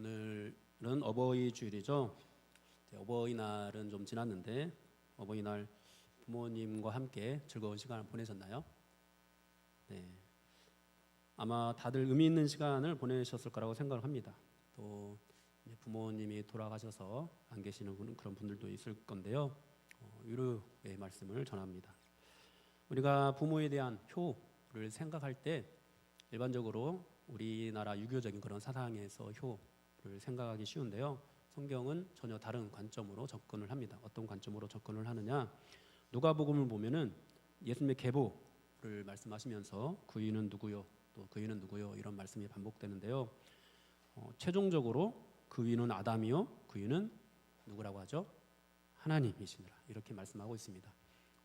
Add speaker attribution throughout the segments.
Speaker 1: 오늘은 어버이 주일이죠. 어버이날은 좀 지났는데 어버이날 부모님과 함께 즐거운 시간을 보내셨나요? 네, 아마 다들 의미 있는 시간을 보내셨을 거라고 생각을 합니다. 또 부모님이 돌아가셔서 안 계시는 그런 분들도 있을 건데요. 위로의 말씀을 전합니다. 우리가 부모에 대한 효를 생각할 때 일반적으로 우리나라 유교적인 그런 사상에서 효를 생각하기 쉬운데요. 성경은 전혀 다른 관점으로 접근을 합니다. 어떤 관점으로 접근을 하느냐? 누가복음을 보면은 예수님의 계보를 말씀하시면서 그이는 누구요? 또 그이는 누구요? 이런 말씀이 반복되는데요. 최종적으로 그이는 아담이요, 그이는 누구라고 하죠? 하나님이시니라 이렇게 말씀하고 있습니다.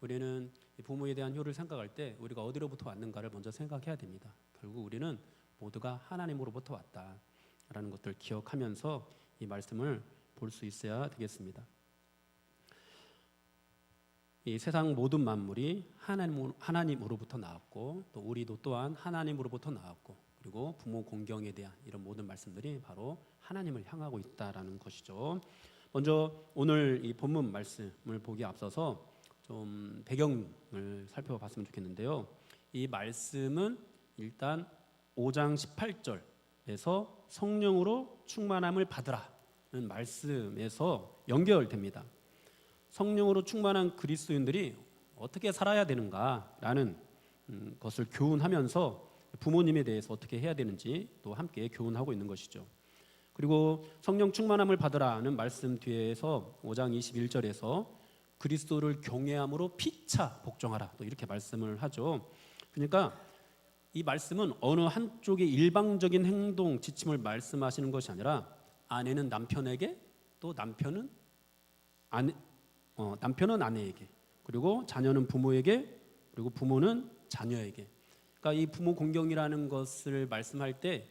Speaker 1: 우리는 부모에 대한 효를 생각할 때 우리가 어디로부터 왔는가를 먼저 생각해야 됩니다. 결국 우리는 모두가 하나님으로부터 왔다라는 것들 기억하면서 이 말씀을 볼 수 있어야 되겠습니다. 이 세상 모든 만물이 하나님으로부터 나왔고 또 우리도 또한 하나님으로부터 나왔고 그리고 부모 공경에 대한 이런 모든 말씀들이 바로 하나님을 향하고 있다라는 것이죠. 먼저 오늘 이 본문 말씀을 보기에 앞서서 좀 배경을 살펴봤으면 좋겠는데요. 이 말씀은 일단 5장 18절에서 성령으로 충만함을 받으라는 말씀에서 연결됩니다. 성령으로 충만한 그리스도인들이 어떻게 살아야 되는가라는 것을 교훈하면서 부모님에 대해서 어떻게 해야 되는지 또 함께 교훈하고 있는 것이죠. 그리고 성령 충만함을 받으라는 말씀 뒤에서 5장 21절에서 그리스도를 경외함으로 피차 복종하라 또 이렇게 말씀을 하죠. 그러니까 이 말씀은 어느 한쪽의 일방적인 행동 지침을 말씀하시는 것이 아니라 아내는 남편에게 또 남편은 아내에게 그리고 자녀는 부모에게 그리고 부모는 자녀에게 그러니까 이 부모 공경이라는 것을 말씀할 때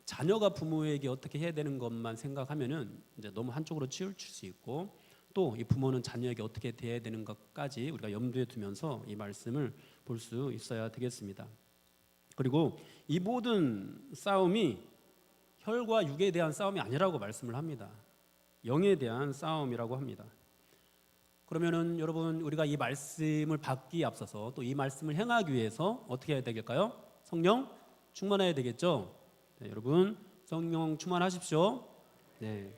Speaker 1: 자녀가 부모에게 어떻게 해야 되는 것만 생각하면은 이제 너무 한쪽으로 치우칠 수 있고 또 이 부모는 자녀에게 어떻게 대해야 되는 것까지 우리가 염두에 두면서 이 말씀을 볼 수 있어야 되겠습니다. 그리고 이 모든 싸움이 혈과 육에 대한 싸움이 아니라고 말씀을 합니다. 영에 대한 싸움이라고 합니다. 그러면은 여러분 우리가 이 말씀을 받기에 앞서서 또 이 말씀을 행하기 위해서 어떻게 해야 되겠까요? 성령 충만해야 되겠죠. 네, 여러분 성령 충만하십시오. 네.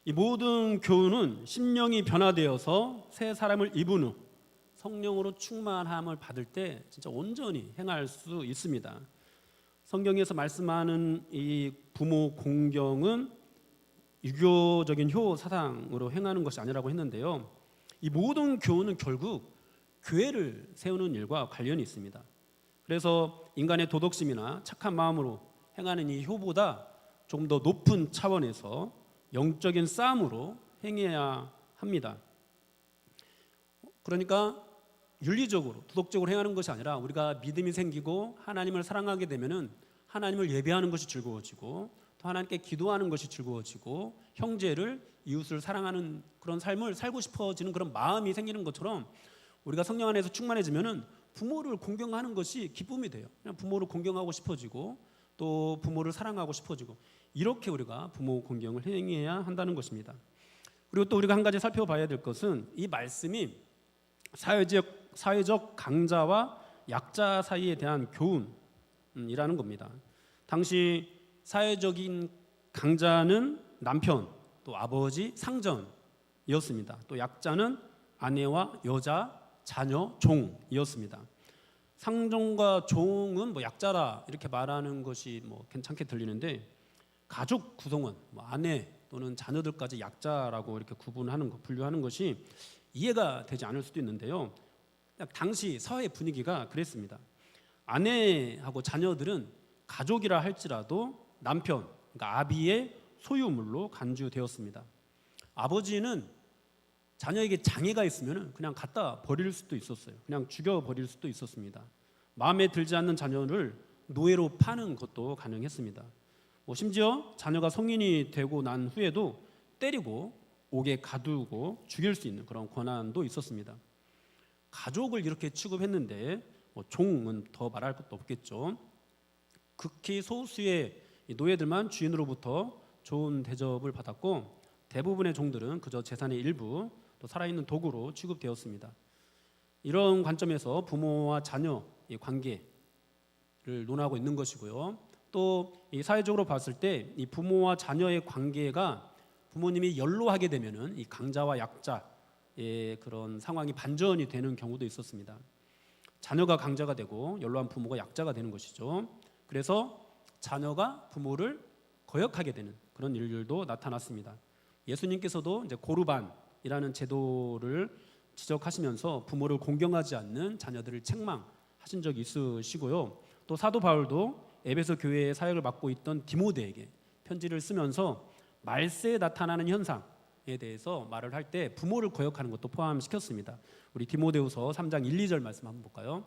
Speaker 1: 이 모든 교훈은 심령이 변화되어서 새 사람을 입은 후 성령으로 충만함을 받을 때 진짜 온전히 행할 수 있습니다. 성경에서 말씀하는 이 부모 공경은 유교적인 효 사상으로 행하는 것이 아니라고 했는데요. 이 모든 교훈은 결국 교회를 세우는 일과 관련이 있습니다. 그래서 인간의 도덕심이나 착한 마음으로 행하는 이 효보다 좀 더 높은 차원에서 영적인 싸움으로 행해야 합니다. 그러니까 윤리적으로 도덕적으로 행하는 것이 아니라 우리가 믿음이 생기고 하나님을 사랑하게 되면은 하나님을 예배하는 것이 즐거워지고 또 하나님께 기도하는 것이 즐거워지고 형제를 이웃을 사랑하는 그런 삶을 살고 싶어지는 그런 마음이 생기는 것처럼 우리가 성령 안에서 충만해지면은 부모를 공경하는 것이 기쁨이 돼요. 그냥 부모를 공경하고 싶어지고 또 부모를 사랑하고 싶어지고 이렇게 우리가 부모 공경을 행해야 한다는 것입니다. 그리고 또 우리가 한 가지 살펴봐야 될 것은 이 말씀이 사회적 강자와 약자 사이에 대한 교훈이라는 겁니다. 당시 사회적인 강자는 남편, 또 아버지, 상전이었습니다. 또 약자는 아내와 여자, 자녀, 종이었습니다. 상종과 종은 뭐 약자라 이렇게 말하는 것이 뭐 괜찮게 들리는데 가족 구성원, 뭐 아내 또는 자녀들까지 약자라고 이렇게 구분하는 것, 분류하는 것이 이해가 되지 않을 수도 있는데요. 당시 사회 분위기가 그랬습니다. 아내하고 자녀들은 가족이라 할지라도 남편, 그러니까 아비의 소유물로 간주되었습니다. 아버지는 자녀에게 장애가 있으면 그냥 갖다 버릴 수도 있었어요. 그냥 죽여버릴 수도 있었습니다. 마음에 들지 않는 자녀를 노예로 파는 것도 가능했습니다. 심지어 자녀가 성인이 되고 난 후에도 때리고 옥에 가두고 죽일 수 있는 그런 권한도 있었습니다. 가족을 이렇게 취급했는데 종은 더 말할 것도 없겠죠. 극히 소수의 이 노예들만 주인으로부터 좋은 대접을 받았고 대부분의 종들은 그저 재산의 일부 또 살아있는 도구로 취급되었습니다. 이런 관점에서 부모와 자녀의 관계를 논하고 있는 것이고요. 또 이 사회적으로 봤을 때 이 부모와 자녀의 관계가 부모님이 연로하게 되면은 이 강자와 약자의 그런 상황이 반전이 되는 경우도 있었습니다. 자녀가 강자가 되고 연로한 부모가 약자가 되는 것이죠. 그래서 자녀가 부모를 거역하게 되는 그런 일들도 나타났습니다. 예수님께서도 이제 고르반이라는 제도를 지적하시면서 부모를 공경하지 않는 자녀들을 책망하신 적이 있으시고요. 또 사도 바울도 에베소 교회의 사역을 맡고 있던 디모데에게 편지를 쓰면서 말세에 나타나는 현상에 대해서 말을 할 때 부모를 거역하는 것도 포함시켰습니다. 우리 디모데후서 3장 1, 2절 말씀 한번 볼까요?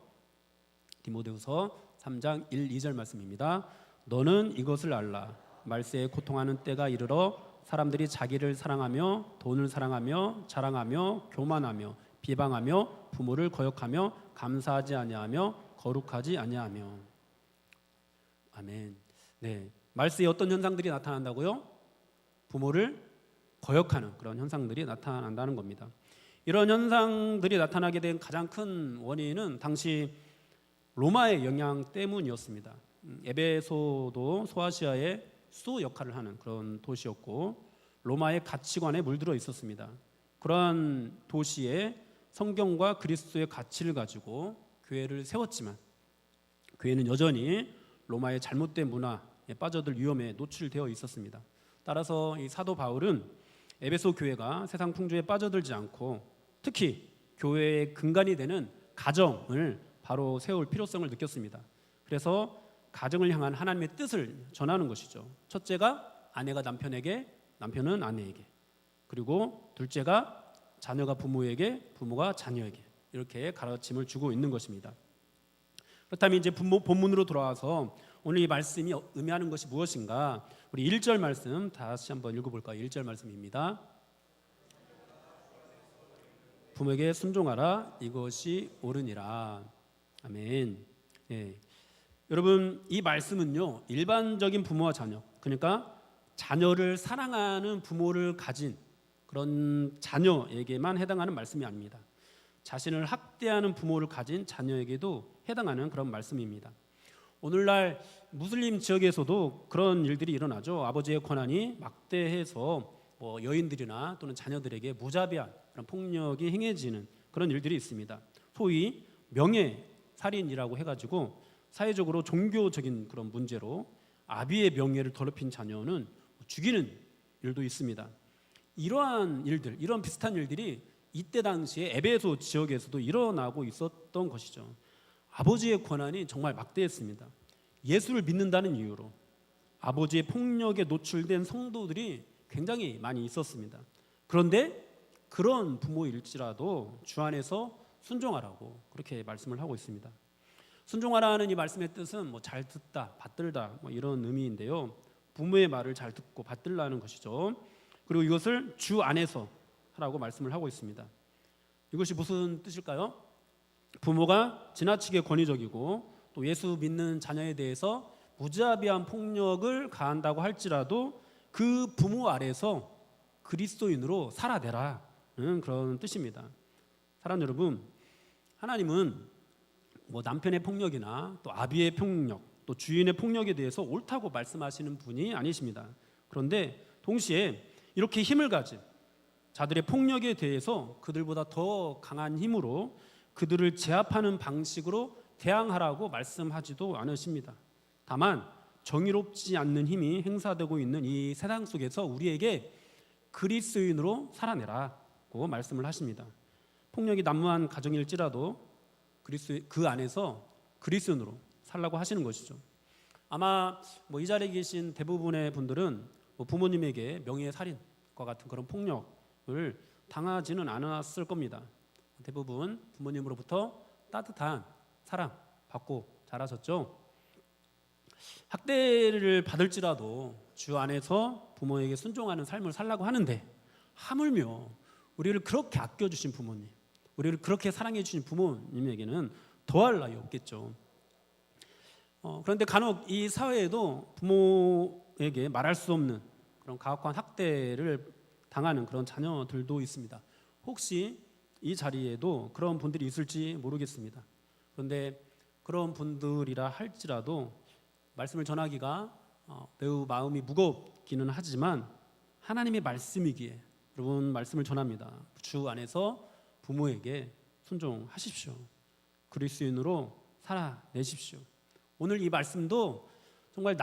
Speaker 1: 디모데후서 3장 1, 2절 말씀입니다. 너는 이것을 알라. 말세에 고통하는 때가 이르러 사람들이 자기를 사랑하며 돈을 사랑하며 자랑하며 교만하며 비방하며 부모를 거역하며 감사하지 아니하며 거룩하지 아니하며. 아멘. 네, 말세에 어떤 현상들이 나타난다고요? 부모를 거역하는 그런 현상들이 나타난다는 겁니다. 이런 현상들이 나타나게 된 가장 큰 원인은 당시 로마의 영향 때문이었습니다. 에베소도 소아시아의 수도 역할을 하는 그런 도시였고 로마의 가치관에 물들어 있었습니다. 그러한 도시에 성경과 그리스도의 가치를 가지고 교회를 세웠지만 교회는 여전히 로마의 잘못된 문화에 빠져들 위험에 노출되어 있었습니다. 따라서 이 사도 바울은 에베소 교회가 세상 풍조에 빠져들지 않고 특히 교회의 근간이 되는 가정을 바로 세울 필요성을 느꼈습니다. 그래서 가정을 향한 하나님의 뜻을 전하는 것이죠. 첫째가 아내가 남편에게, 남편은 아내에게, 그리고 둘째가 자녀가 부모에게, 부모가 자녀에게 이렇게 가르침을 주고 있는 것입니다. 그렇다면 이제 본문으로 돌아와서 오늘 이 말씀이 의미하는 것이 무엇인가? 우리 1절 말씀 다시 한번 읽어볼까요? 1절 말씀입니다. 부모에게 순종하라, 이것이 옳으니라. 아멘. 예. 여러분, 이 말씀은요 일반적인 부모와 자녀, 그러니까 자녀를 사랑하는 부모를 가진 그런 자녀에게만 해당하는 말씀이 아닙니다. 자신을 학대하는 부모를 가진 자녀에게도 해당하는 그런 말씀입니다. 오늘날 무슬림 지역에서도 그런 일들이 일어나죠. 아버지의 권한이 막대해서 여인들이나 또는 자녀들에게 무자비한 그런 폭력이 행해지는 그런 일들이 있습니다. 소위 명예살인이라고 해가지고 사회적으로 종교적인 그런 문제로 아비의 명예를 더럽힌 자녀는 죽이는 일도 있습니다. 이러한 일들, 이런 비슷한 일들이 이때 당시에 에베소 지역에서도 일어나고 있었던 것이죠. 아버지의 권한이 정말 막대했습니다. 예수를 믿는다는 이유로 아버지의 폭력에 노출된 성도들이 굉장히 많이 있었습니다. 그런데 그런 부모일지라도 주 안에서 순종하라고 그렇게 말씀을 하고 있습니다. 순종하라는 이 말씀의 뜻은 잘 듣다, 받들다 이런 의미인데요. 부모의 말을 잘 듣고 받들라는 것이죠. 그리고 이것을 주 안에서 하라고 말씀을 하고 있습니다. 이것이 무슨 뜻일까요? 부모가 지나치게 권위적이고 또 예수 믿는 자녀에 대해서 무자비한 폭력을 가한다고 할지라도 그 부모 아래서 그리스도인으로 살아내라는 그런 뜻입니다. 사랑하는 여러분, 하나님은 남편의 폭력이나 또 아비의 폭력, 또 주인의 폭력에 대해서 옳다고 말씀하시는 분이 아니십니다. 그런데 동시에 이렇게 힘을 가진 자들의 폭력에 대해서 그들보다 더 강한 힘으로 그들을 제압하는 방식으로 대항하라고 말씀하지도 않으십니다. 다만 정의롭지 않는 힘이 행사되고 있는 이 세상 속에서 우리에게 그리스도인으로 살아내라고 말씀을 하십니다. 폭력이 난무한 가정일지라도 그 안에서 그리스도인으로 살라고 하시는 것이죠. 아마 이 자리에 계신 대부분의 분들은 부모님에게 명예살인과 같은 그런 폭력을 당하지는 않았을 겁니다. 대부분 부모님으로부터 따뜻한 사랑 받고 자라셨죠. 학대를 받을지라도 주 안에서 부모에게 순종하는 삶을 살라고 하는데 하물며 우리를 그렇게 아껴주신 부모님, 우리를 그렇게 사랑해 주신 부모님에게는 더할 나위 없겠죠. 그런데 간혹 이 사회에도 부모에게 말할 수 없는 그런 가혹한 학대를 당하는 그런 자녀들도 있습니다. 혹시 이 자리에도 그런 분들이 있을지 모르겠습니다. 그런데 그런 분들이라 할지라도 말씀을 전하기가 매우 마음이 무겁기는 하지만 하나님의 말씀이기에 여러분 말씀을 전합니다. 주 안에서 부모에게 순종하십시오. 그리스도인으로 살아내십시오. 오늘 이 말씀도 정말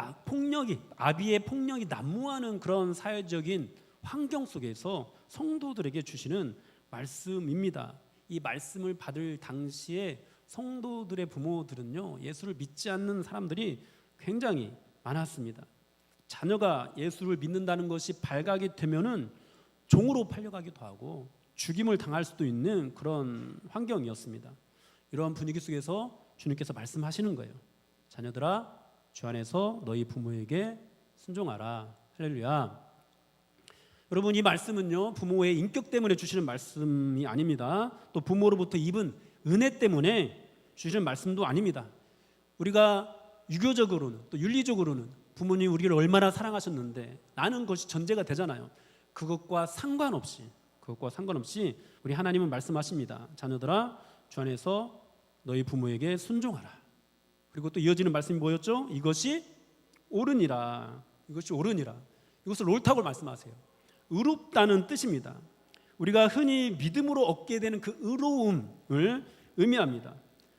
Speaker 1: 아비의 폭력이 난무하는 그런 사회적인 환경 속에서 성도들에게 주시는 말씀입니다. 이 말씀을 받을 당시에 성도들의 부모들은요, 예수를 믿지 않는 사람들이 굉장히 많았습니다. 자녀가 예수를 믿는다는 것이 발각이 되면은 종으로 팔려가기도 하고 죽임을 당할 수도 있는 그런 환경이었습니다. 이러한 분위기 속에서 주님께서 말씀하시는 거예요. 자녀들아, 주 안에서 너희 부모에게 순종하라. 할렐루야. 여러분, 이 말씀은요, 부모의 인격 때문에 주시는 말씀이 아닙니다. 또 부모로부터 입은 은혜 때문에 주시는 말씀도 아닙니다. 우리가 유교적으로는 또 윤리적으로는 부모님 우리를 얼마나 사랑하셨는데 나는 것이 전제가 되잖아요. 그것과 상관없이 우리 하나님은 말씀하십니다. 자녀들아, 주 안에서 너희 부모에게 순종하라. 그리고 또 이어지는 말씀이 뭐였죠? 이것이 옳으니라. 이것을 옳다고 말씀하세요. 의롭다는 뜻입니다. 우리가 흔히 믿음으로 얻게 되는 그 의로움을 의미합니다.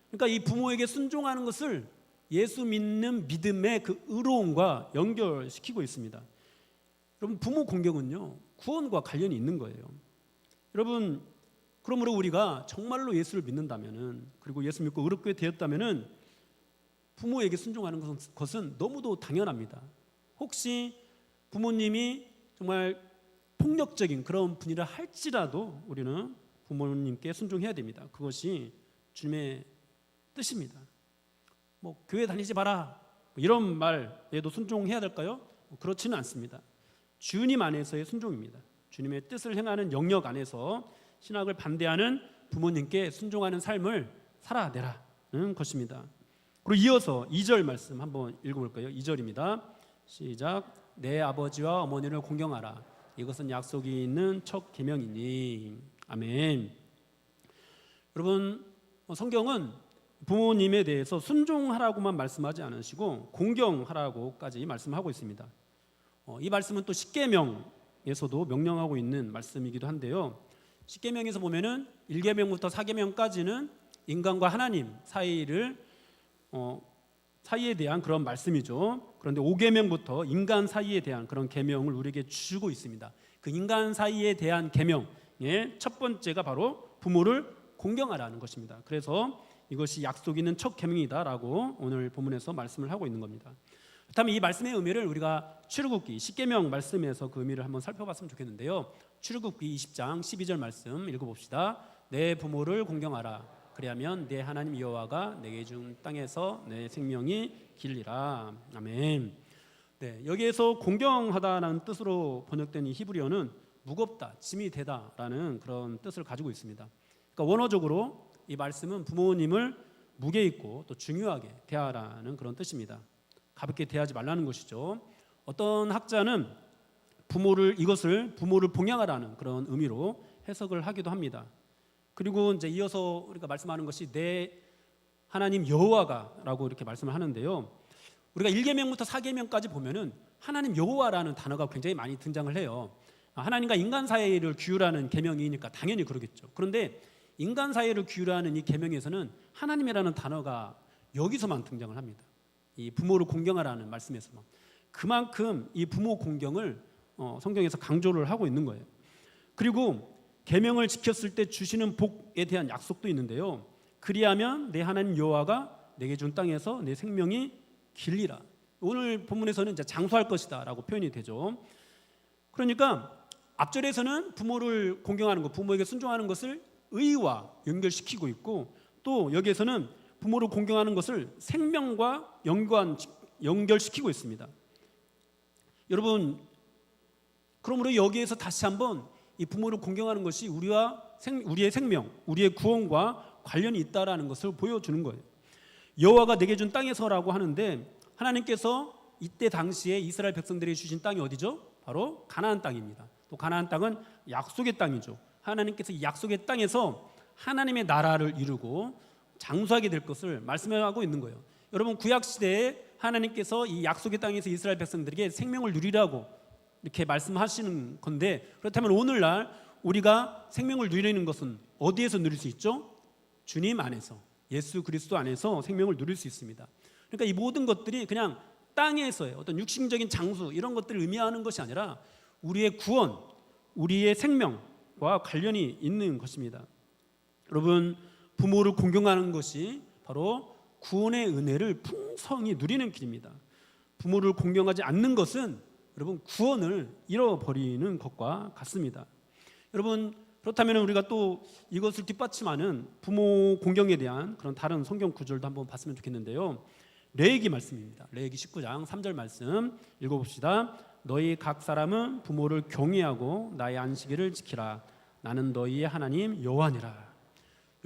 Speaker 1: 그러니까 이 부모에게 순종하는 것을 예수 믿는 믿음의 그 의로움과 연결시키고 있습니다. 여러분, 부모 공경은요, 구원과 관련이 있는 거예요. 여러분, 그러므로 우리가 정말로 예수를 믿는다면은, 그리고 예수 믿고 의롭게 되었다면은 부모에게 순종하는 것은 너무도 당연합니다. 혹시 부모님이 정말 폭력적인 그런 분이라 할지라도 우리는 부모님께 순종해야 됩니다. 그것이 주님의 뜻입니다. 교회 다니지 마라 이런 말에도 순종해야 될까요? 그렇지는 않습니다. 주님 안에서의 순종입니다. 주님의 뜻을 행하는 영역 안에서 신학을 반대하는 부모님께 순종하는 삶을 살아내라는 것입니다. 그리고 이어서 2절 말씀 한번 읽어볼까요? 2절입니다. 시작. 내 아버지와 어머니를 공경하라. 이것은 약속이 있는 첫 계명이니. 아멘. 여러분, 성경은 부모님에 대해서 순종하라고만 말씀하지 않으시고 공경하라고까지 말씀하고 있습니다. 이 말씀은 또 십계명에서도 명령하고 있는 말씀이기도 한데요. 십계명에서 보면은 1계명부터 4계명까지는 인간과 하나님 사이에 대한 그런 말씀이죠. 그런데 5계명부터 인간 사이에 대한 그런 계명을 우리에게 주고 있습니다. 그 인간 사이에 대한 계명의 첫 번째가 바로 부모를 공경하라는 것입니다. 그래서 이것이 약속 있는 첫 계명이다라고 오늘 본문에서 말씀을 하고 있는 겁니다. 그렇다면 이 말씀의 의미를 우리가 출애굽기 십계명 말씀에서 그 의미를 한번 살펴봤으면 좋겠는데요. 출애굽기 20장 12절 말씀 읽어봅시다. 내 부모를 공경하라. 그리하면 내 하나님 여호와가 내게 준 땅에서 내 생명이 길리라. 아멘. 네, 여기에서 공경하다라는 뜻으로 번역된 이 히브리어는 무겁다, 짐이 되다라는 그런 뜻을 가지고 있습니다. 그러니까 원어적으로 이 말씀은 부모님을 무게 있고 또 중요하게 대하라는 그런 뜻입니다. 가볍게 대하지 말라는 것이죠. 어떤 학자는 이것을 부모를 봉양하라는 그런 의미로 해석을 하기도 합니다. 그리고 이제 이어서 우리가 말씀하는 것이 내 하나님 여호와가라고 이렇게 말씀을 하는데요. 우리가 1계명부터 4계명까지 보면은 하나님 여호와라는 단어가 굉장히 많이 등장을 해요. 하나님과 인간 사이를 규율하는 계명이니까 당연히 그러겠죠. 그런데 인간 사이를 규율하는 이 계명에서는 하나님이라는 단어가 여기서만 등장을 합니다. 이 부모를 공경하라는 말씀에서만. 그만큼 이 부모 공경을 성경에서 강조를 하고 있는 거예요. 그리고 계명을 지켰을 때 주시는 복에 대한 약속도 있는데요. 그리하면 내 하나님 여호와가 내게 준 땅에서 내 생명이 길리라. 오늘 본문에서는 이제 장수할 것이다라고 표현이 되죠. 그러니까 앞절에서는 부모를 공경하는 것, 부모에게 순종하는 것을 의와 연결시키고 있고, 또 여기에서는 부모를 공경하는 것을 생명과 연결시키고 있습니다. 여러분, 그러므로 여기에서 다시 한번 이 부모를 공경하는 것이 우리의 생명, 우리의 구원과 관련이 있다라는 것을 보여주는 거예요. 여호와가 내게 준 땅에서라고 하는데 하나님께서 이때 당시에 이스라엘 백성들이 주신 땅이 어디죠? 바로 가나안 땅입니다. 또 가나안 땅은 약속의 땅이죠. 하나님께서 이 약속의 땅에서 하나님의 나라를 이루고 장수하게 될 것을 말씀하고 있는 거예요. 여러분, 구약 시대에 하나님께서 이 약속의 땅에서 이스라엘 백성들에게 생명을 누리라고 이렇게 말씀하시는 건데, 그렇다면 오늘날 우리가 생명을 누리는 것은 어디에서 누릴 수 있죠? 주님 안에서, 예수 그리스도 안에서 생명을 누릴 수 있습니다. 그러니까 이 모든 것들이 그냥 땅에서의 어떤 육신적인 장수 이런 것들을 의미하는 것이 아니라 우리의 구원, 우리의 생명과 관련이 있는 것입니다. 여러분, 부모를 공경하는 것이 바로 구원의 은혜를 풍성히 누리는 길입니다. 부모를 공경하지 않는 것은 여러분 구원을 잃어버리는 것과 같습니다. 여러분, 그렇다면 우리가 또 이것을 뒷받침하는 부모 공경에 대한 그런 다른 성경 구절도 한번 봤으면 좋겠는데요. 레위기 말씀입니다. 레위기 19장 3절 말씀 읽어봅시다. 너희 각 사람은 부모를 경외하고 나의 안식일을 지키라. 나는 너희의 하나님 여호와니라.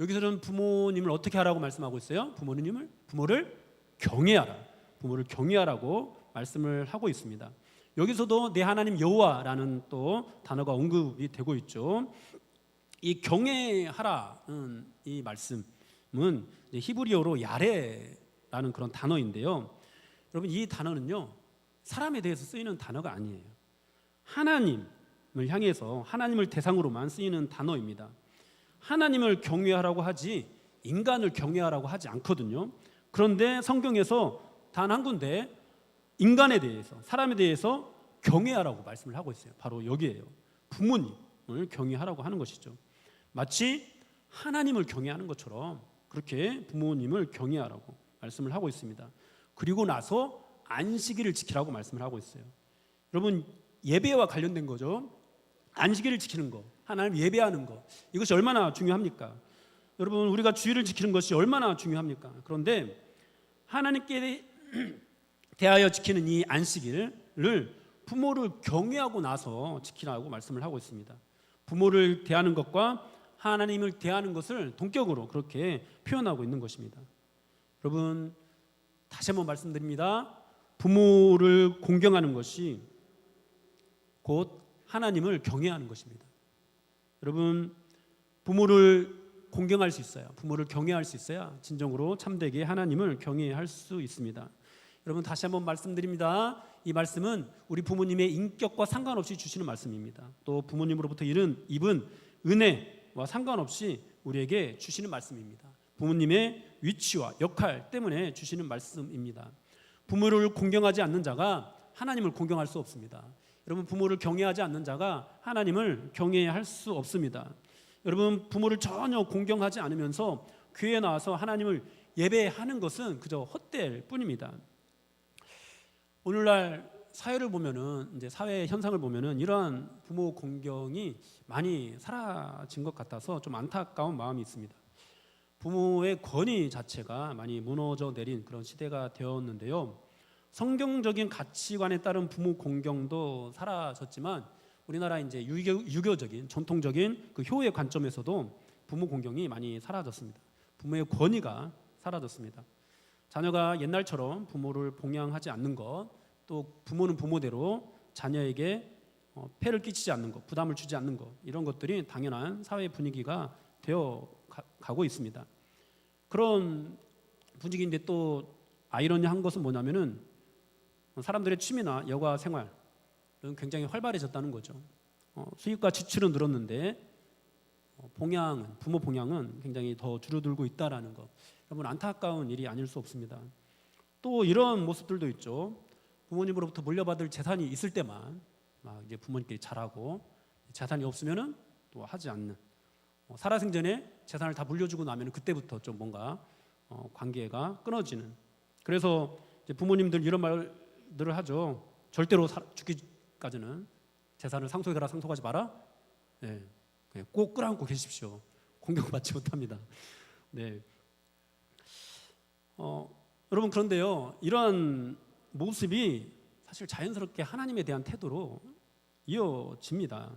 Speaker 1: 여기서는 부모님을 어떻게 하라고 말씀하고 있어요? 부모를 경외하라. 부모를 경외하라고 말씀을 하고 있습니다. 여기서도 내 하나님 여호와라는 또 단어가 언급이 되고 있죠. 이 경외하라는 이 말씀은 히브리어로 야레라는 그런 단어인데요. 여러분, 이 단어는요 사람에 대해서 쓰이는 단어가 아니에요. 하나님을 향해서 하나님을 대상으로만 쓰이는 단어입니다. 하나님을 경외하라고 하지 인간을 경외하라고 하지 않거든요. 그런데 성경에서 단 한 군데 인간에 대해서, 사람에 대해서 경외하라고 말씀을 하고 있어요. 바로 여기에요. 부모님을 경외하라고 하는 것이죠. 마치 하나님을 경외하는 것처럼 그렇게 부모님을 경외하라고 말씀을 하고 있습니다. 그리고 나서 안식일을 지키라고 말씀을 하고 있어요. 여러분, 예배와 관련된 거죠. 안식일을 지키는 것, 하나님 예배하는 것, 이것이 얼마나 중요합니까? 여러분, 우리가 주일을 지키는 것이 얼마나 중요합니까? 그런데 하나님께 대하여 지키는 이 안식일을 부모를 경외하고 나서 지키라고 말씀을 하고 있습니다. 부모를 대하는 것과 하나님을 대하는 것을 동격으로 그렇게 표현하고 있는 것입니다. 여러분, 다시 한번 말씀드립니다. 부모를 공경하는 것이 곧 하나님을 경외하는 것입니다. 여러분, 부모를 공경할 수 있어야, 부모를 경외할 수 있어야 진정으로 참되게 하나님을 경외할 수 있습니다. 여러분, 다시 한번 말씀드립니다. 이 말씀은 우리 부모님의 인격과 상관없이 주시는 말씀입니다. 또 부모님으로부터 입은 은혜와 상관없이 우리에게 주시는 말씀입니다. 부모님의 위치와 역할 때문에 주시는 말씀입니다. 부모를 공경하지 않는 자가 하나님을 공경할 수 없습니다. 여러분, 부모를 경외하지 않는 자가 하나님을 경외할 수 없습니다. 여러분, 부모를 전혀 공경하지 않으면서 교회에 나와서 하나님을 예배하는 것은 그저 헛될 뿐입니다. 오늘날 사회를 보면은, 이제 사회 현상을 보면은 이러한 부모 공경이 많이 사라진 것 같아서 좀 안타까운 마음이 있습니다. 부모의 권위 자체가 많이 무너져 내린 그런 시대가 되었는데요. 성경적인 가치관에 따른 부모 공경도 사라졌지만 우리나라 이제 유교적인 전통적인 그 효의 관점에서도 부모 공경이 많이 사라졌습니다. 부모의 권위가 사라졌습니다. 자녀가 옛날처럼 부모를 봉양하지 않는 것, 또 부모는 부모대로 자녀에게 폐를 끼치지 않는 것, 부담을 주지 않는 것, 이런 것들이 당연한 사회 분위기가 되어 가고 있습니다. 그런 분위기인데 또 아이러니한 것은 뭐냐면은 사람들의 취미나 여가 생활은 굉장히 활발해졌다는 거죠. 수입과 지출은 늘었는데 부모 봉양은 굉장히 더 줄어들고 있다라는 것. 여러분, 안타까운 일이 아닐 수 없습니다. 또 이런 모습들도 있죠. 부모님으로부터 물려받을 재산이 있을 때만 막 이제 부모님끼리 잘하고, 재산이 없으면은 또 하지 않는. 살아생전에 재산을 다 물려주고 나면 그때부터 좀 뭔가 관계가 끊어지는. 그래서 이제 부모님들 이런 말들을 하죠. 절대로 죽기까지는 재산을 상속해라, 상속하지 마라. 네, 꼭 끌어안고 계십시오. 공경받지 못합니다. 네. 여러분, 그런데요, 이러한 모습이 사실 자연스럽게 하나님에 대한 태도로 이어집니다.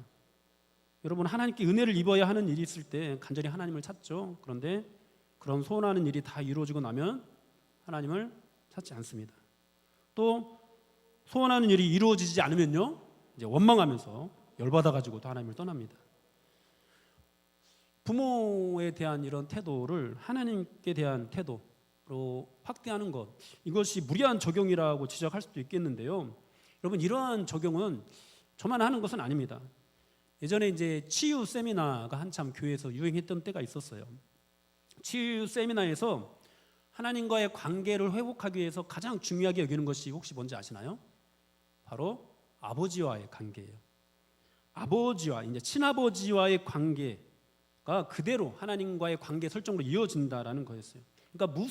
Speaker 1: 여러분, 하나님께 은혜를 입어야 하는 일이 있을 때 간절히 하나님을 찾죠. 그런데 그런 소원하는 일이 다 이루어지고 나면 하나님을 찾지 않습니다. 또 소원하는 일이 이루어지지 않으면요, 이제 원망하면서 열받아가지고 또 하나님을 떠납니다. 부모에 대한 이런 태도를 하나님께 대한 태도로 확대하는 것, 이것이 무리한 적용이라고 지적할 수도 있겠는데요. 여러분, 이러한 적용은 저만 하는 것은 아닙니다. 예전에 이제 치유 세미나가 한참 교회에서 유행했던 때가 있었어요. 치유 세미나에서 하나님과의 관계를 회복하기 위해서 가장 중요하게 여기는 것이 혹시 뭔지 아시나요? 바로 아버지와의 관계예요. 아버지와 이제 친아버지와의 관계가 그대로 하나님과의 관계 설정으로 이어진다라는 거였어요. 그러니까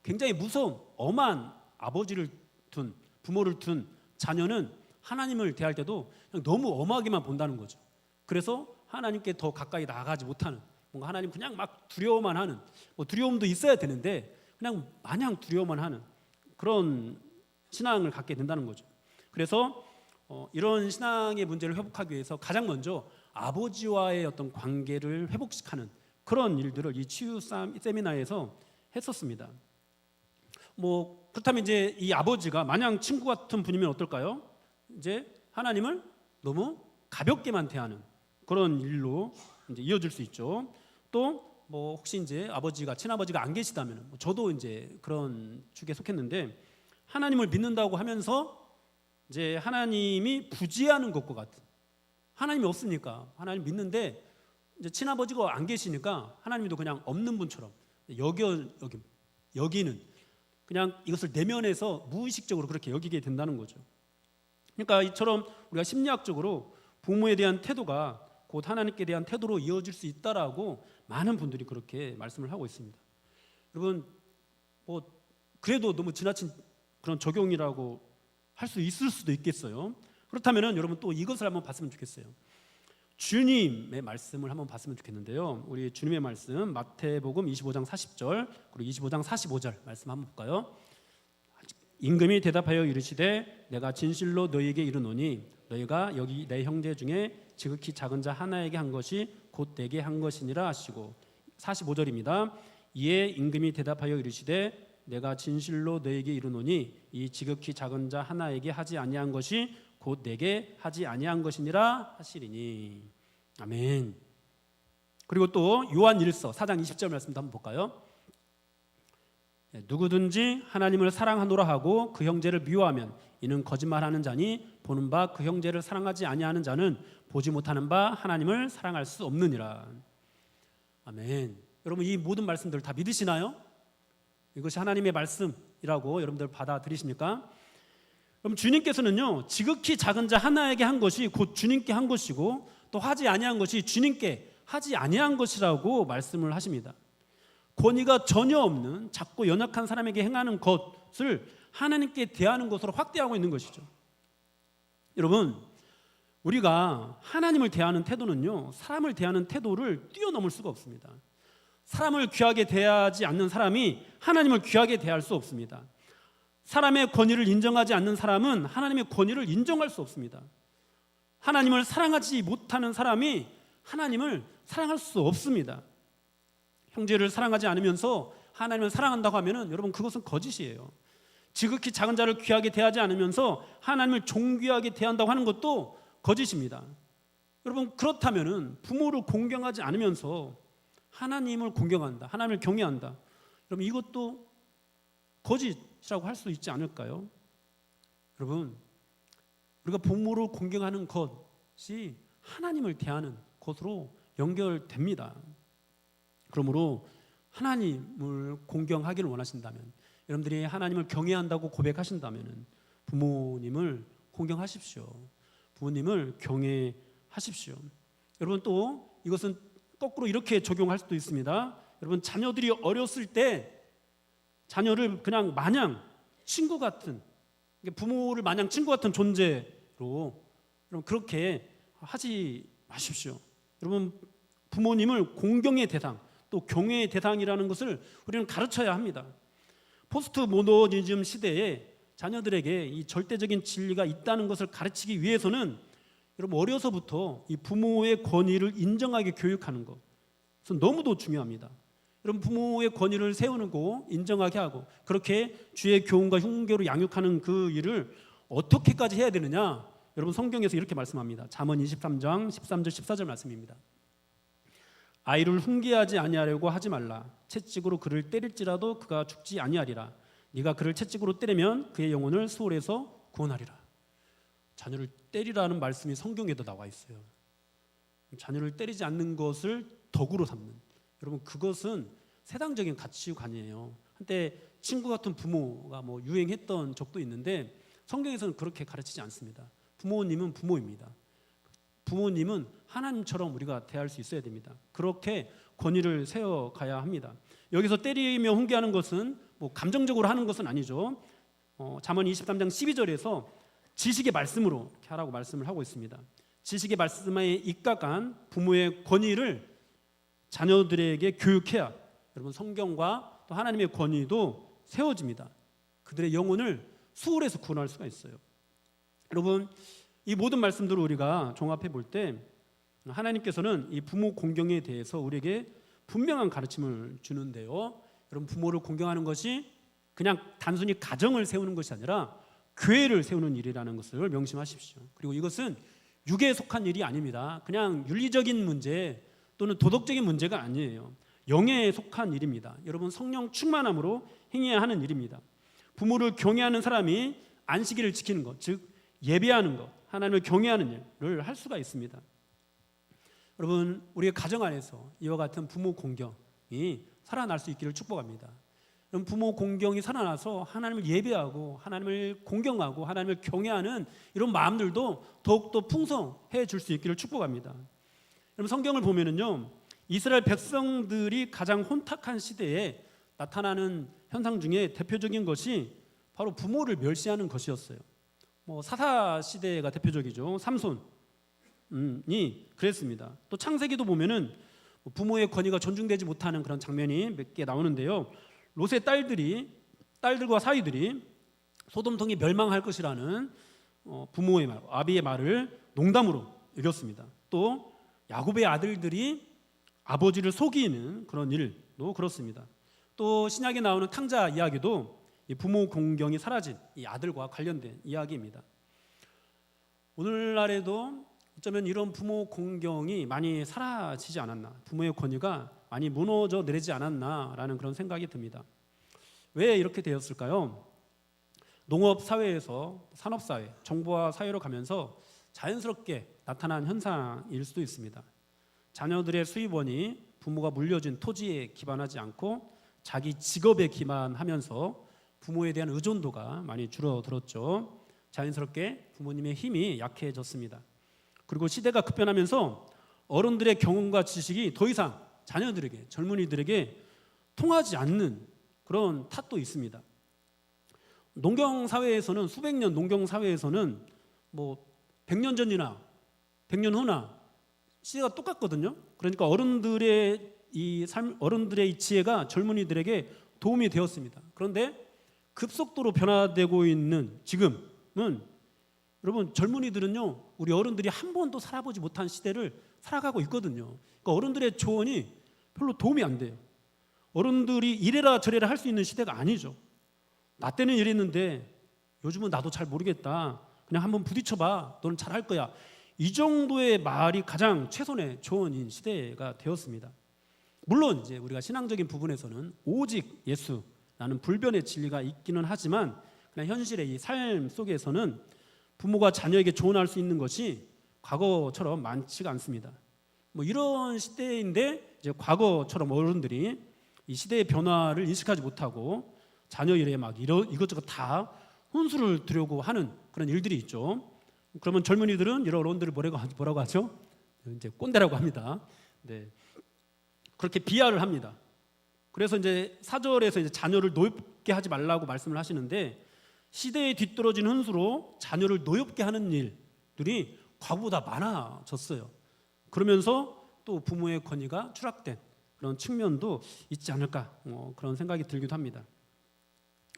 Speaker 1: 굉장히 무서운 엄한 아버지를 둔, 부모를 둔 자녀는 하나님을 대할 때도 그냥 너무 엄하게만 본다는 거죠. 그래서 하나님께 더 가까이 나아가지 못하는, 뭔가 하나님 그냥 막 두려워만 하는, 뭐 두려움도 있어야 되는데 그냥 마냥 두려워만 하는 그런 신앙을 갖게 된다는 거죠. 그래서 이런 신앙의 문제를 회복하기 위해서 가장 먼저 아버지와의 어떤 관계를 회복시키는 그런 일들을 이 치유 세미나에서 했었습니다. 뭐 그렇다면 이제 이 아버지가 마냥 친구 같은 분이면 어떨까요? 이제 하나님을 너무 가볍게만 대하는 그런 일로 이제 이어질 수 있죠. 또 뭐 혹시 이제 친아버지가 안 계시다면, 저도 이제 그런 축에 속했는데, 하나님을 믿는다고 하면서 이제 하나님이 부재하는 것과 같은, 하나님이 없으니까 하나님 믿는데 이제 친아버지가 안 계시니까 하나님도 그냥 없는 분처럼 여기는, 그냥 이것을 내면에서 무의식적으로 그렇게 여기게 된다는 거죠. 그러니까 이처럼 우리가 심리학적으로 부모에 대한 태도가 곧 하나님께 대한 태도로 이어질 수 있다라고 많은 분들이 그렇게 말씀을 하고 있습니다. 여러분, 뭐 그래도 너무 지나친 그런 적용이라고 할 수 있을 수도 있겠어요. 그렇다면은 여러분 또 이것을 한번 봤으면 좋겠어요. 주님의 말씀을 한번 봤으면 좋겠는데요. 우리 주님의 말씀 마태복음 25장 40절 그리고 25장 45절 말씀 한번 볼까요? 임금이 대답하여 이르시되 내가 진실로 너희에게 이르노니 너희가 여기 내 형제 중에 지극히 작은 자 하나에게 한 것이 곧 내게 한 것이니라 하시고, 45절입니다. 이에 임금이 대답하여 이르시되 내가 진실로 너희에게 이르노니 이 지극히 작은 자 하나에게 하지 아니한 것이 곧 내게 하지 아니한 것이니라 하시리니. 아멘. 그리고 또 요한 1서 4장 20절 말씀도 한번 볼까요? 누구든지 하나님을 사랑하노라 하고 그 형제를 미워하면 이는 거짓말하는 자니 보는 바 그 형제를 사랑하지 아니하는 자는 보지 못하는 바 하나님을 사랑할 수 없느니라. 아멘. 여러분, 이 모든 말씀들 다 믿으시나요? 이것이 하나님의 말씀이라고 여러분들 받아들이십니까? 그럼 주님께서는요, 지극히 작은 자 하나에게 한 것이 곧 주님께 한 것이고 또 하지 아니한 것이 주님께 하지 아니한 것이라고 말씀을 하십니다. 권위가 전혀 없는 작고 연약한 사람에게 행하는 것을 하나님께 대하는 것으로 확대하고 있는 것이죠. 여러분, 우리가 하나님을 대하는 태도는요, 사람을 대하는 태도를 뛰어넘을 수가 없습니다. 사람을 귀하게 대하지 않는 사람이 하나님을 귀하게 대할 수 없습니다. 사람의 권위를 인정하지 않는 사람은 하나님의 권위를 인정할 수 없습니다. 하나님을 사랑하지 못하는 사람이 하나님을 사랑할 수 없습니다. 형제를 사랑하지 않으면서 하나님을 사랑한다고 하면은 여러분, 그것은 거짓이에요. 지극히 작은 자를 귀하게 대하지 않으면서 하나님을 존귀하게 대한다고 하는 것도 거짓입니다. 여러분, 그렇다면은 부모를 공경하지 않으면서 하나님을 공경한다, 하나님을 경외한다, 여러분, 이것도 거짓이라고 할 수 있지 않을까요? 여러분, 우리가 부모를 공경하는 것이 하나님을 대하는 것으로 연결됩니다. 그러므로 하나님을 공경하기를 원하신다면, 여러분들이 하나님을 경외한다고 고백하신다면 부모님을 공경하십시오. 부모님을 경외하십시오. 여러분, 또 이것은 거꾸로 이렇게 적용할 수도 있습니다. 여러분, 자녀들이 어렸을 때 자녀를 그냥 마냥 친구 같은, 부모를 마냥 친구 같은 존재로 여러분 그렇게 하지 마십시오. 여러분, 부모님을 공경의 대상 또 경외의 대상이라는 것을 우리는 가르쳐야 합니다. 포스트 모더니즘 시대에 자녀들에게 이 절대적인 진리가 있다는 것을 가르치기 위해서는 여러분, 어려서부터 이 부모의 권위를 인정하게 교육하는 것은 너무도 중요합니다. 여러분, 부모의 권위를 세우고 인정하게 하고 그렇게 주의 교훈과 훈계로 양육하는 그 일을 어떻게까지 해야 되느냐? 여러분, 성경에서 이렇게 말씀합니다. 잠언 23장 13절 14절 말씀입니다. 아이를 훈계하지 아니하려고 하지 말라. 채찍으로 그를 때릴지라도 그가 죽지 아니하리라. 네가 그를 채찍으로 때리면 그의 영혼을 수월에서 구원하리라. 자녀를 때리라는 말씀이 성경에도 나와 있어요. 자녀를 때리지 않는 것을 덕으로 삼는, 여러분, 그것은 세상적인 가치관이에요. 한때 친구 같은 부모가 유행했던 적도 있는데 성경에서는 그렇게 가르치지 않습니다. 부모님은 부모입니다. 부모님은 하나님처럼 우리가 대할 수 있어야 됩니다. 그렇게 권위를 세워가야 합니다. 여기서 때리며 훈계하는 것은 감정적으로 하는 것은 아니죠. 잠언 23장 12절에서 지식의 말씀으로 이렇게 하라고 말씀을 하고 있습니다. 지식의 말씀에 입각한 부모의 권위를 자녀들에게 교육해야, 여러분, 성경과 또 하나님의 권위도 세워집니다. 그들의 영혼을 수월해서 구원할 수가 있어요. 여러분, 이 모든 말씀들을 우리가 종합해 볼 때 하나님께서는 이 부모 공경에 대해서 우리에게 분명한 가르침을 주는데요. 여러분, 부모를 공경하는 것이 그냥 단순히 가정을 세우는 것이 아니라 교회를 세우는 일이라는 것을 명심하십시오. 그리고 이것은 육에 속한 일이 아닙니다. 그냥 윤리적인 문제 또는 도덕적인 문제가 아니에요. 영에 속한 일입니다. 여러분, 성령 충만함으로 행해야 하는 일입니다. 부모를 경외하는 사람이 안식일을 지키는 것, 즉 예배하는 것, 하나님을 경외하는 일을 할 수가 있습니다. 여러분, 우리의 가정 안에서 이와 같은 부모 공경이 살아날 수 있기를 축복합니다. 여러분, 부모 공경이 살아나서 하나님을 예배하고 하나님을 공경하고 하나님을 경외하는 이런 마음들도 더욱더 풍성해 줄 수 있기를 축복합니다. 여러분, 성경을 보면은요, 이스라엘 백성들이 가장 혼탁한 시대에 나타나는 현상 중에 대표적인 것이 바로 부모를 멸시하는 것이었어요. 사사 시대가 대표적이죠. 삼손이 그랬습니다. 또 창세기도 보면은 부모의 권위가 존중되지 못하는 그런 장면이 몇 개 나오는데요. 롯의 딸들과 사위들이 소돔성이 멸망할 것이라는 부모의 말, 아비의 말을 농담으로 여겼습니다. 또 야곱의 아들들이 아버지를 속이는 그런 일도 그렇습니다. 또 신약에 나오는 탕자 이야기도 이 부모 공경이 사라진 이 아들과 관련된 이야기입니다. 오늘날에도 어쩌면 이런 부모 공경이 많이 사라지지 않았나, 부모의 권위가 많이 무너져 내리지 않았나라는 그런 생각이 듭니다. 왜 이렇게 되었을까요? 농업 사회에서 산업 사회, 정보화 사회로 가면서 자연스럽게 나타난 현상일 수도 있습니다. 자녀들의 수입원이 부모가 물려준 토지에 기반하지 않고 자기 직업에 기반하면서 부모에 대한 의존도가 많이 줄어들었죠. 자연스럽게 부모님의 힘이 약해졌습니다. 그리고 시대가 급변하면서 어른들의 경험과 지식이 더 이상 자녀들에게, 젊은이들에게 통하지 않는 그런 탓도 있습니다. 농경사회에서는, 수백 년 농경사회에서는 100년 전이나 100년 후나 시대가 똑같거든요. 그러니까 어른들의 이 지혜가 젊은이들에게 도움이 되었습니다. 그런데 급속도로 변화되고 있는 지금은, 여러분, 젊은이들은요, 우리 어른들이 한 번도 살아보지 못한 시대를 살아가고 있거든요. 그러니까 어른들의 조언이 별로 도움이 안 돼요. 어른들이 이래라 저래라 할 수 있는 시대가 아니죠. 나 때는 이랬는데 요즘은 나도 잘 모르겠다, 그냥 한번 부딪혀봐, 너는 잘할 거야, 이 정도의 말이 가장 최선의 조언인 시대가 되었습니다. 물론 이제 우리가 신앙적인 부분에서는 오직 예수라는 불변의 진리가 있기는 하지만, 그냥 현실의 이 삶 속에서는 부모가 자녀에게 조언할 수 있는 것이 과거처럼 많지가 않습니다. 이런 시대인데 이제 과거처럼 어른들이 이 시대의 변화를 인식하지 못하고 자녀 일에 이것저것 다 혼수를 두려고 하는 그런 일들이 있죠. 그러면 젊은이들은 이런 어른들을 뭐라고 하죠? 이제 꼰대라고 합니다. 네. 그렇게 비하를 합니다. 그래서 이제 4절에서 이제 자녀를 노엽게 하지 말라고 말씀을 하시는데, 시대에 뒤떨어진 훈수로 자녀를 노엽게 하는 일들이 과거보다 많아졌어요. 그러면서 또 부모의 권위가 추락된 그런 측면도 있지 않을까, 그런 생각이 들기도 합니다.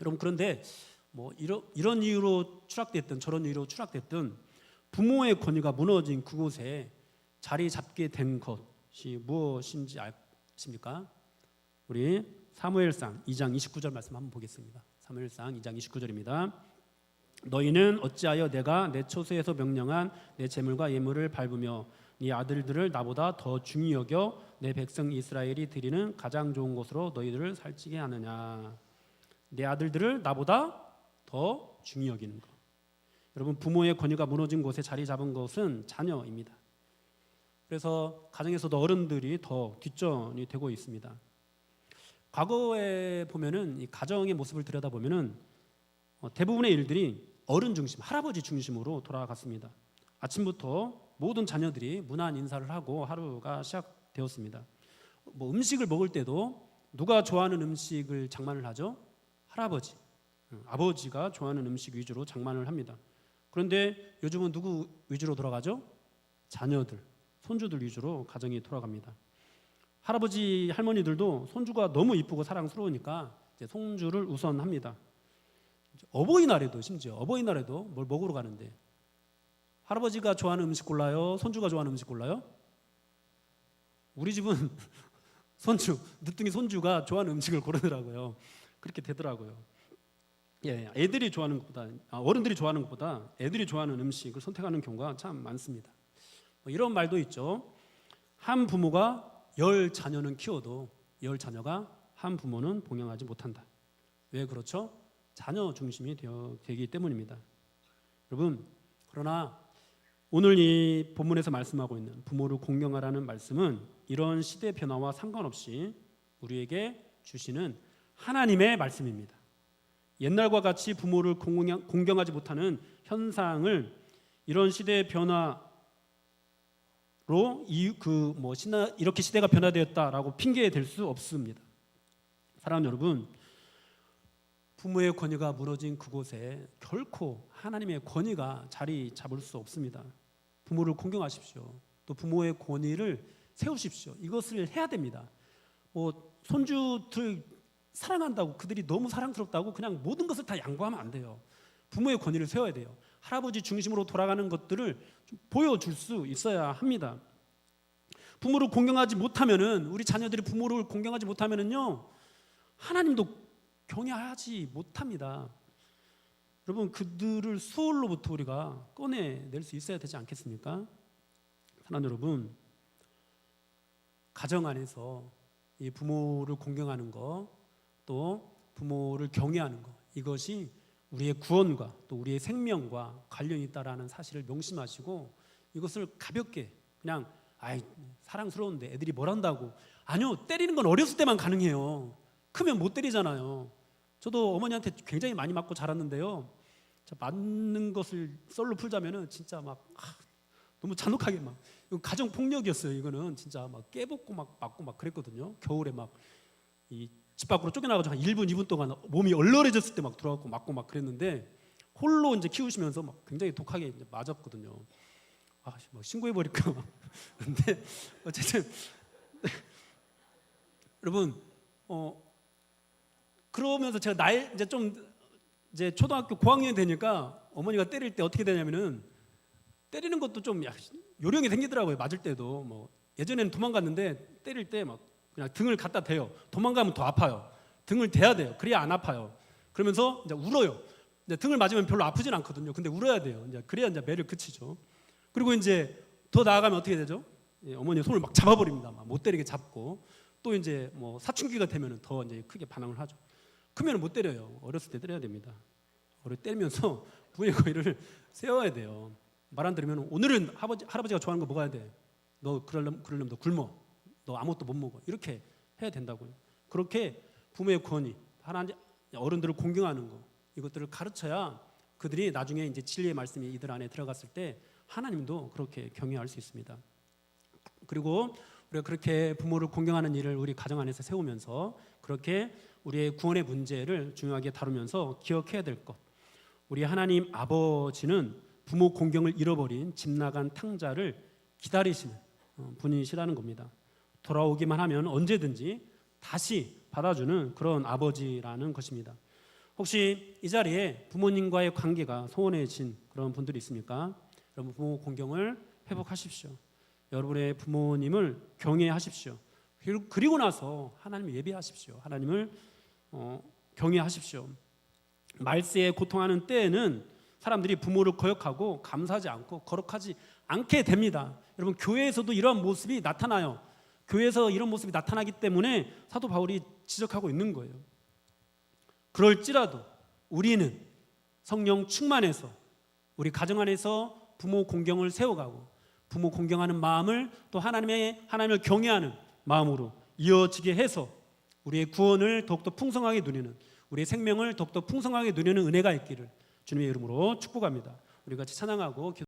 Speaker 1: 여러분, 그런데 이런 이유로 추락됐든 저런 이유로 추락됐든 부모의 권위가 무너진 그곳에 자리 잡게 된 것이 무엇인지 아십니까? 우리 사무엘상 2장 29절 말씀 한번 보겠습니다. 사무엘상 2장 29절입니다. 너희는 어찌하여 내가 내 초소에서 명령한 내 제물과 예물을 밟으며 네 아들들을 나보다 더 중히 여겨 내 백성 이스라엘이 드리는 가장 좋은 것으로 너희들을 살찌게 하느냐. 내 아들들을 나보다 더 중히 여기는 것. 여러분, 부모의 권위가 무너진 곳에 자리 잡은 것은 자녀입니다. 그래서 가정에서도 어른들이 더 뒷전이 되고 있습니다. 과거에 보면은 이 가정의 모습을 들여다보면은 대부분의 일들이 어른 중심, 할아버지 중심으로 돌아갔습니다. 아침부터 모든 자녀들이 문안 인사를 하고 하루가 시작되었습니다. 뭐 음식을 먹을 때도 누가 좋아하는 음식을 장만을 하죠? 할아버지, 아버지가 좋아하는 음식 위주로 장만을 합니다. 그런데 요즘은 누구 위주로 돌아가죠? 자녀들, 손주들 위주로 가정이 돌아갑니다. 할아버지, 할머니들도 손주가 너무 이쁘고 사랑스러우니까 이제 손주를 우선합니다. 어버이날에도 심지어 어버이날에도 뭘 먹으러 가는데 할아버지가 좋아하는 음식 골라요? 손주가 좋아하는 음식 골라요? 우리 집은 손주, 늦둥이 손주가 좋아하는 음식을 고르더라고요. 그렇게 되더라고요. 예, 애들이 좋아하는 것보다 어른들이 좋아하는 것보다 애들이 좋아하는 음식을 선택하는 경우가 참 많습니다. 이런 말도 있죠. 한 부모가 10자녀는 키워도 10자녀가 한 부모는 봉양하지 못한다. 왜 그렇죠? 자녀 중심이 되기 때문입니다. 여러분, 그러나 오늘 이 본문에서 말씀하고 있는 부모를 공경하라는 말씀은 이런 시대 변화와 상관없이 우리에게 주시는 하나님의 말씀입니다. 옛날과 같이 부모를 공경하지 못하는 현상을 이런 시대의 변화로 이렇게 시대가 변화되었다라고 핑계댈 수 없습니다. 사랑하는 여러분, 부모의 권위가 무너진 그곳에 결코 하나님의 권위가 자리 잡을 수 없습니다. 부모를 공경하십시오. 또 부모의 권위를 세우십시오. 이것을 해야 됩니다. 손주들 사랑한다고, 그들이 너무 사랑스럽다고 그냥 모든 것을 다 양보하면 안 돼요. 부모의 권위를 세워야 돼요. 할아버지 중심으로 돌아가는 것들을 좀 보여줄 수 있어야 합니다. 부모를 공경하지 못하면은, 우리 자녀들이 부모를 공경하지 못하면은요, 하나님도 경외하지 못합니다. 여러분, 그들을 수월로부터 우리가 꺼내낼 수 있어야 되지 않겠습니까? 사랑하는 여러분, 가정 안에서 이 부모를 공경하는 것, 또 부모를 경외하는 것, 이것이 우리의 구원과 또 우리의 생명과 관련이 있다라는 사실을 명심하시고 이것을 가볍게 그냥 사랑스러운데 애들이 뭘 한다고, 아니요, 때리는 건 어렸을 때만 가능해요. 크면 못 때리잖아요. 저도 어머니한테 굉장히 많이 맞고 자랐는데요, 맞는 것을 썰로 풀자면은 진짜 너무 잔혹하게 이건 가정 폭력이었어요. 이거는 진짜 깨벗고 맞고 그랬거든요. 겨울에 이 집 밖으로 쫓겨나가지고 한 1분, 2분 동안 몸이 얼얼해졌을 때 들어가고 맞고 그랬는데, 홀로 이제 키우시면서 굉장히 독하게 이제 맞았거든요. 신고해버릴까. 근데 어쨌든 여러분, 그러면서 제가 이제 초등학교 고학년이 되니까 어머니가 때릴 때 어떻게 되냐면은, 때리는 것도 좀 요령이 생기더라고요. 맞을 때도 예전에는 도망갔는데 때릴 때 그냥 등을 갖다 대요. 도망가면 더 아파요. 등을 대야 돼요. 그래야 안 아파요. 그러면서 이제 울어요. 이제 등을 맞으면 별로 아프진 않거든요. 근데 울어야 돼요. 그래야 이제 매를 그치죠. 그리고 이제 더 나아가면 어떻게 되죠? 어머니 손을 잡아버립니다. 못 때리게 잡고, 또 이제 사춘기가 되면은 더 이제 크게 반항을 하죠. 크면 못 때려요. 어렸을 때 때려야 됩니다. 때리면서 부의 권위를 세워야 돼요. 말 안 들으면 오늘은 할아버지가 좋아하는 거 먹어야 돼. 너 그러려면 너 굶어. 너 아무것도 못 먹어. 이렇게 해야 된다고요. 그렇게 부모의 권위, 하나님 어른들을 공경하는 거, 이것들을 가르쳐야 그들이 나중에 이제 진리의 말씀이 이들 안에 들어갔을 때 하나님도 그렇게 경외할 수 있습니다. 그리고 우리가 그렇게 부모를 공경하는 일을 우리 가정 안에서 세우면서 그렇게 우리의 구원의 문제를 중요하게 다루면서 기억해야 될 것, 우리 하나님 아버지는 부모 공경을 잃어버린 집 나간 탕자를 기다리시는 분이시라는 겁니다. 돌아오기만 하면 언제든지 다시 받아주는 그런 아버지라는 것입니다. 혹시 이 자리에 부모님과의 관계가 소원해진 그런 분들이 있습니까? 여러분, 부모 공경을 회복하십시오. 여러분의 부모님을 경외하십시오. 그리고 나서 하나님을 예배하십시오. 하나님을 경외하십시오. 말세에 고통하는 때에는 사람들이 부모를 거역하고 감사하지 않고 거룩하지 않게 됩니다. 여러분, 교회에서도 이러한 모습이 나타나요. 교회에서 이런 모습이 나타나기 때문에 사도 바울이 지적하고 있는 거예요. 그럴지라도 우리는 성령 충만해서 우리 가정 안에서 부모 공경을 세워가고 부모 공경하는 마음을 또 하나님을 경외하는 마음으로 이어지게 해서 우리의 구원을 더욱더 풍성하게 누리는, 우리의 생명을 더욱더 풍성하게 누리는 은혜가 있기를 주님의 이름으로 축복합니다. 우리 같이 찬양하고